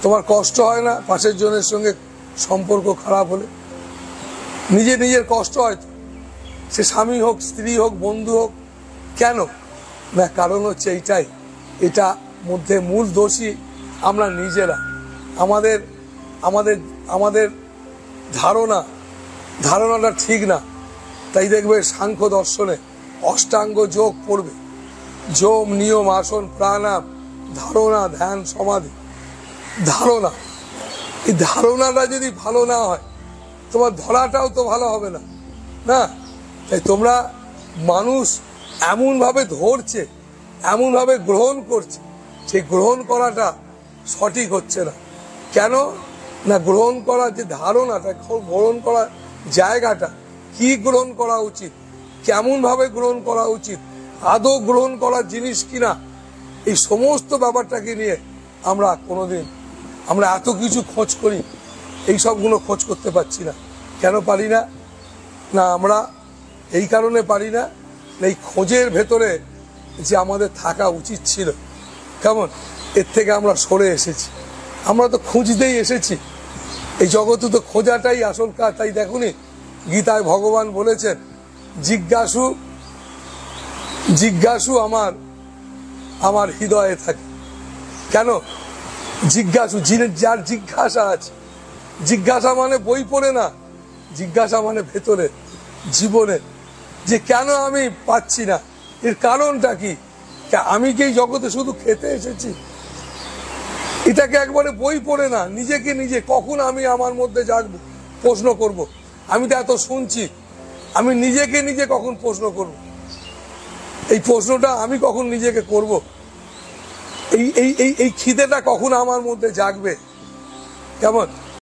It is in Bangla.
তোমার কষ্ট হয় না পাশের জনের সঙ্গে সম্পর্ক খারাপ হলে? নিজের কষ্ট হয় তো, সে স্বামী হোক, স্ত্রী হোক, বন্ধু হোক। কেন না? কারণ হচ্ছে এইটাই, এটা মধ্যে মূল দোষী আমরা নিজেরা। আমাদের আমাদের আমাদের ধারণাটা ঠিক না। তাই দেখবে সাংখ্য দর্শনে অষ্টাঙ্গ যোগ পড়বে, যম, নিয়ম, আসন, প্রাণায়াম, ধারণা, ধ্যান, সমাধি। ধারণা, এই ধারণাটা যদি ভালো না হয় তোমার ধরাটাও তো ভালো হবে না। না, তাই তোমরা মানুষ এমনভাবে ধরছে, এমনভাবে গ্রহণ করছে, সেই গ্রহণ করাটা সঠিক হচ্ছে না। কেন না? গ্রহণ করার যে ধারণাটা, গ্রহণ করার জায়গাটা, কি গ্রহণ করা উচিত, কেমন ভাবে গ্রহণ করা উচিত, আদৌ গ্রহণ করার জিনিস কিনা, এই সমস্ত ব্যাপারটাকে নিয়ে আমরা এত কিছু খোঁজ করি, এই সবগুলো খোঁজ করতে পারছি না। কেন পারি না? না আমরা এই কারণে পারি না, এই খোঁজের ভেতরে যে আমাদের থাকা উচিত ছিল, কেমন এর থেকে আমরা সরে এসেছি। আমরা তো খুঁজতেই এসেছি, এই জগতে তো খোঁজাটাই আসল কাজ। তাই দেখুনি গীতায় ভগবান বলেছেন, জিজ্ঞাসু আমার হৃদয়ে থাকে। কেন জিজ্ঞাসু? যার জিজ্ঞাসা আছে। জিজ্ঞাসা মানে বই পড়ে না, জিজ্ঞাসা মানে ভেতরে, জীবনে, যে কেন আমি পাচ্ছি না, এর কারণটা কি? আমি কি এই জগতে শুধু খেতে এসেছি? এটাকে একবারে বই পড়ে না, নিজেকে নিজে কখন আমি আমার মধ্যে জাগবো, প্রশ্ন করব। আমি তো এত শুনছি, আমি নিজেকে নিজে কখন প্রশ্ন করব? এই প্রশ্নটা আমি কখন নিজেকে করব? এই খিদেটা কখন আমার মধ্যে জাগবে? কেমন?